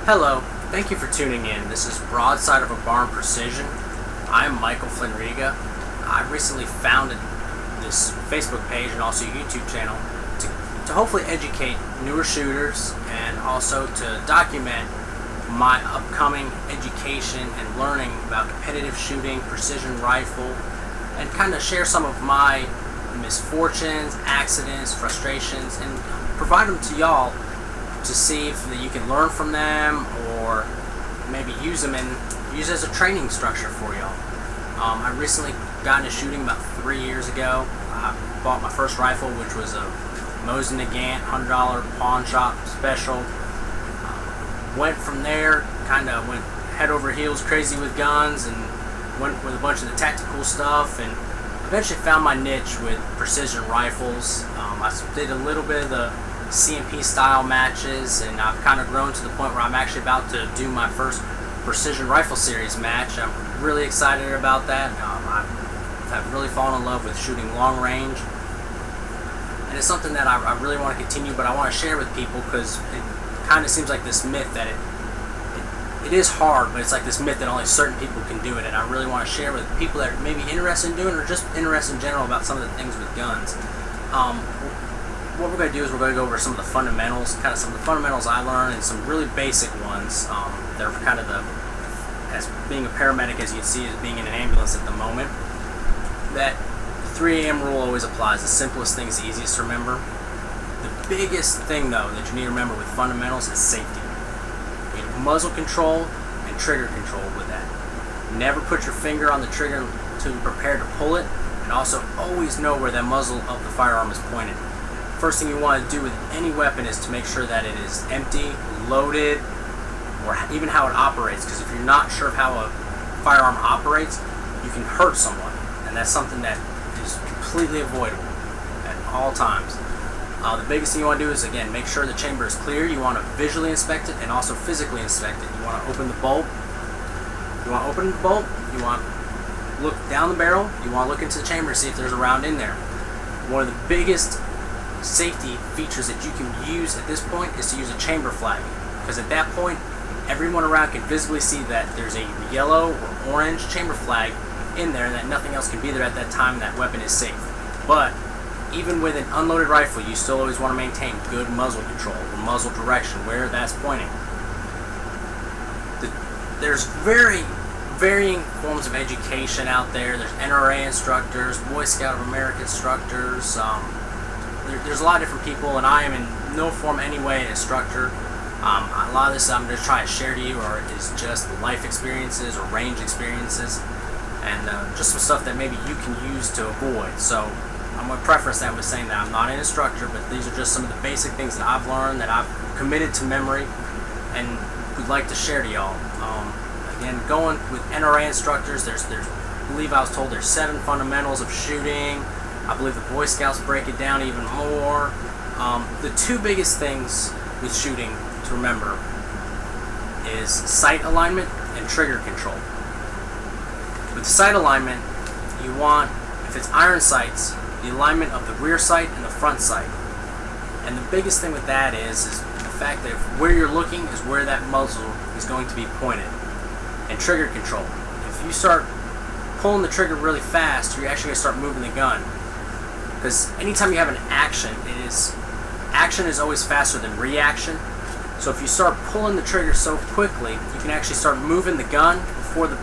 Hello, thank you for tuning in. This is Broadside of a Barn Precision. I'm Michael Flinriga. I recently founded this Facebook page and also YouTube channel to hopefully educate newer shooters and also to document my upcoming education and learning about competitive shooting, precision rifle, and kind of share some of my misfortunes, accidents, frustrations, and provide them to y'all to see if you can learn from them or maybe use them and use as a training structure for y'all. I recently got into shooting about 3 years ago. I bought my first rifle, which was a Mosin Nagant $100 pawn shop special. Went from there, kind of went head over heels crazy with guns and went with a bunch of the tactical stuff, and eventually found my niche with precision rifles. I did a little bit of the CMP style matches, and I've kind of grown to the point where I'm actually about to do my first precision rifle series match. I'm really excited about that. I've really fallen in love with shooting long range, and it's something that I really want to continue, but I want to share with people because it kind of seems like this myth that it is hard, but it's like this myth that only certain people can do it, and I really want to share with people that are maybe interested in doing it or just interested in general about some of the things with guns. What we're going to do is we're going to go over some of the fundamentals, kind of some of the fundamentals I learned, and some really basic ones that are kind of as being a paramedic, as you can see, as being in an ambulance at the moment. That the 3 a.m. rule always applies. The simplest thing is the easiest to remember. The biggest thing, though, that you need to remember with fundamentals is safety. You need muzzle control and trigger control with that. Never put your finger on the trigger until you're prepared to pull it, and also always know where that muzzle of the firearm is pointed. First thing you want to do with any weapon is to make sure that it is empty, loaded, or even how it operates, because if you're not sure of how a firearm operates, you can hurt someone, and that's something that is completely avoidable at all times. The biggest thing you want to do is, again, make sure the chamber is clear. You want to visually inspect it and also physically inspect it. You want to open the bolt. You want to open the bolt. You want to look down the barrel. You want to look into the chamber to see if there's a round in there. One of the biggest safety features that you can use at this point is to use a chamber flag, because at that point everyone around can visibly see that there's a yellow or orange chamber flag in there and that nothing else can be there at that time, and that weapon is safe. But even with an unloaded rifle, you still always want to maintain good muzzle control or muzzle direction where that's pointing. There's varying forms of education out there. There's NRA instructors, Boy Scout of America instructors. There's a lot of different people, and I am in no form anyway an instructor. A lot of this I'm just trying to share to you or is just life experiences or range experiences, and just some stuff that maybe you can use to avoid. So I'm going to preface that with saying that I'm not an instructor, but these are just some of the basic things that I've learned, that I've committed to memory, and would like to share to y'all. Again, going with NRA instructors, I believe I was told there's 7 fundamentals of shooting. I believe the Boy Scouts break it down even more. The 2 biggest things with shooting to remember is sight alignment and trigger control. With sight alignment, you want, if it's iron sights, the alignment of the rear sight and the front sight. And the biggest thing with that is the fact that where you're looking is where that muzzle is going to be pointed. And trigger control. If you start pulling the trigger really fast, you're actually going to start moving the gun. Because anytime you have an action, action is always faster than reaction. So if you start pulling the trigger so quickly, you can actually start moving the gun before the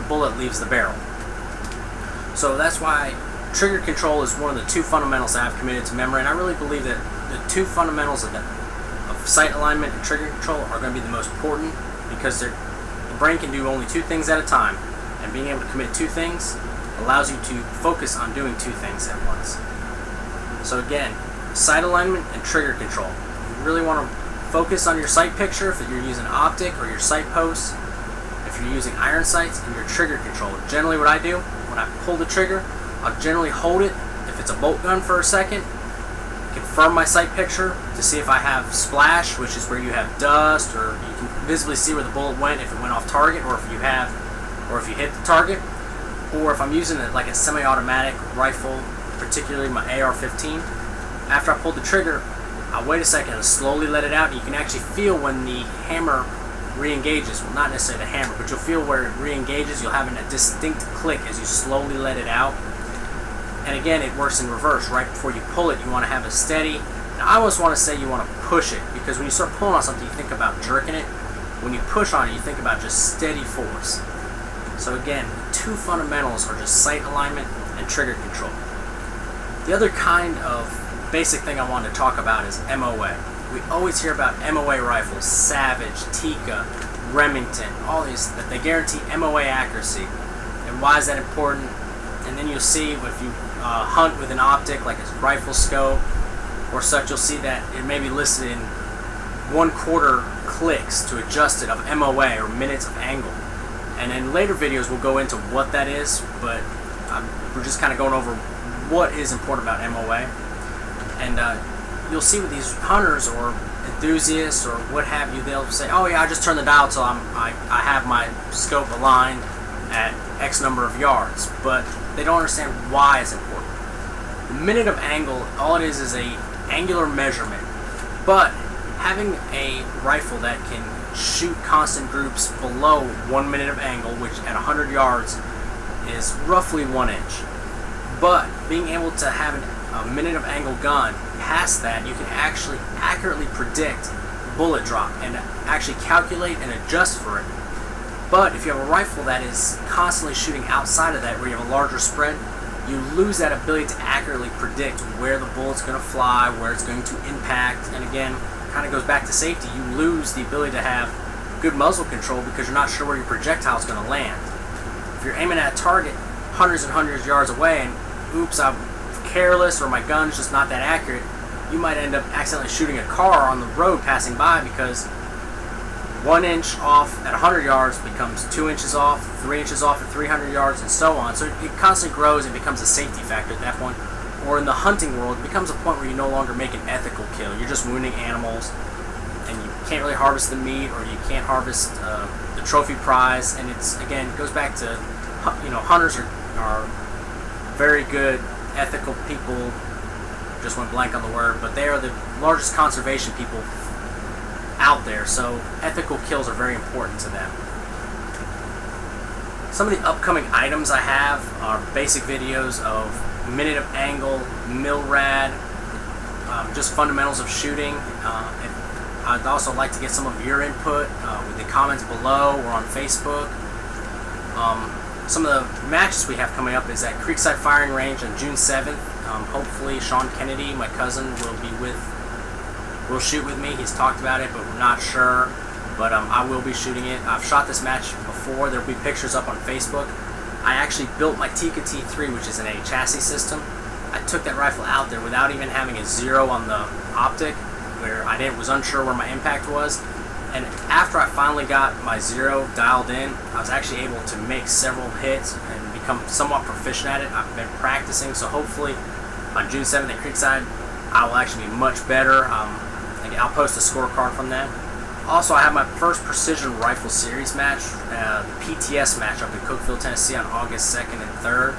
bullet leaves the barrel. So that's why trigger control is one of the 2 fundamentals that I've committed to memory, and I really believe that the 2 fundamentals of sight alignment and trigger control are going to be the most important, because the brain can do only 2 things at a time, and being able to commit 2 things allows you to focus on doing 2 things at once. So again, sight alignment and trigger control. You really want to focus on your sight picture if you're using optic, or your sight posts if you're using iron sights, and your trigger control. Generally what I do, when I pull the trigger, I'll generally hold it, if it's a bolt gun, for a second, confirm my sight picture to see if I have splash, which is where you have dust, or you can visibly see where the bullet went if it went off target, or if you hit the target. Or if I'm using it like a semi-automatic rifle, particularly my AR-15, after I pull the trigger, I'll wait a second and slowly let it out, and you can actually feel when the hammer re-engages. Well, not necessarily the hammer, but you'll feel where it re-engages. You'll have a distinct click as you slowly let it out. And again, it works in reverse. Right before you pull it, you want to have a steady. Now, I almost want to say you want to push it, because when you start pulling on something, you think about jerking it. When you push on it, you think about just steady force. So again, the two fundamentals are just sight alignment and trigger control. The other kind of basic thing I wanted to talk about is MOA. We always hear about MOA rifles, Savage, Tikka, Remington, all these, that they guarantee MOA accuracy. And why is that important? And then you'll see if you hunt with an optic like a rifle scope or such, you'll see that it may be listed in 1/4 clicks to adjust it of MOA, or minutes of angle. And in later videos we'll go into what that is, but we're just kind of going over what is important about MOA. And you'll see with these hunters or enthusiasts or what have you, they'll say, oh yeah, I just turn the dial till I have my scope aligned at X number of yards, but they don't understand why it's important. The minute of angle, all it is a angular measurement, but having a rifle that can shoot constant groups below 1 minute of angle, which at 100 yards is roughly 1 inch, but being able to have a minute of angle gun, past that you can actually accurately predict bullet drop and actually calculate and adjust for it. But if you have a rifle that is constantly shooting outside of that, where you have a larger spread, you lose that ability to accurately predict where the bullet's going to fly, where it's going to impact, and again, kind of goes back to safety. You lose the ability to have good muzzle control because you're not sure where your projectile is going to land. If you're aiming at a target hundreds and hundreds of yards away, and oops, I'm careless, or my gun's just not that accurate, you might end up accidentally shooting a car on the road passing by, because 1 inch off at 100 yards becomes 2 inches off, 3 inches off at 300 yards, and so on. So it constantly grows and becomes a safety factor at that point. Or in the hunting world, it becomes a point where you no longer make an ethical kill. You're just wounding animals, and you can't really harvest the meat, or you can't harvest the trophy prize. And it's, again, it goes back to, hunters are very good, ethical people. Just went blank on the word, but they are the largest conservation people out there, so ethical kills are very important to them. Some of the upcoming items I have are basic videos of minute of angle, MILRAD, just fundamentals of shooting. I'd also like to get some of your input with the comments below or on Facebook. Some of the matches we have coming up is at Creekside Firing Range on June 7th. Hopefully Sean Kennedy, my cousin, will shoot with me. He's talked about it, but we're not sure. But I will be shooting it. I've shot this match before. There'll be pictures up on Facebook. I actually built my Tikka T3, which is in a chassis system. I took that rifle out there without even having a zero on the optic, where I was unsure where my impact was. And after I finally got my zero dialed in, I was actually able to make several hits and become somewhat proficient at it. I've been practicing, so hopefully on June 7th at Creekside, I will actually be much better. I'll post a scorecard from them. Also, I have my first Precision Rifle Series match, the PTS match up in Cookeville, Tennessee on August 2nd and 3rd.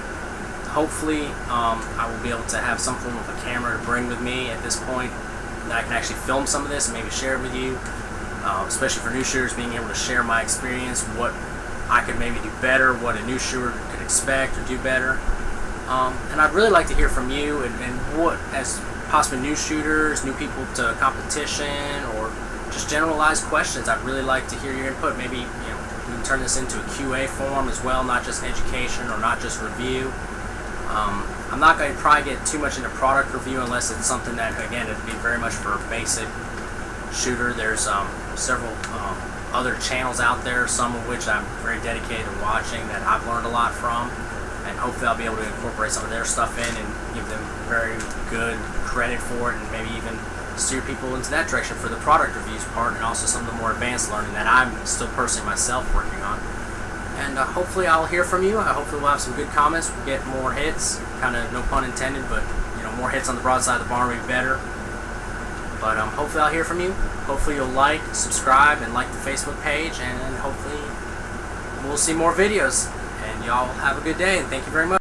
Hopefully, I will be able to have some form of a camera to bring with me at this point, that I can actually film some of this and maybe share it with you, especially for new shooters, being able to share my experience, what I could maybe do better, what a new shooter could expect or do better. And I'd really like to hear from you and what, as possibly new shooters, new people to competition, or just generalized questions. I'd really like to hear your input. Maybe we can turn this into a QA form as well, not just education or not just review. I'm not going to probably get too much into product review unless it's something that, again, it'd be very much for a basic shooter. There's several other channels out there, some of which I'm very dedicated to watching, that I've learned a lot from, and hopefully I'll be able to incorporate some of their stuff in and give them very good credit for it, and maybe even steer people into that direction for the product reviews part, and also some of the more advanced learning that I'm still personally myself working on. And hopefully I'll hear from you. Hopefully we'll have some good comments. We'll get more hits, kind of no pun intended, but more hits on the broadside of the barn would be better. But hopefully I'll hear from you. Hopefully you'll like, subscribe, and like the Facebook page, and hopefully we'll see more videos. And y'all have a good day, and thank you very much.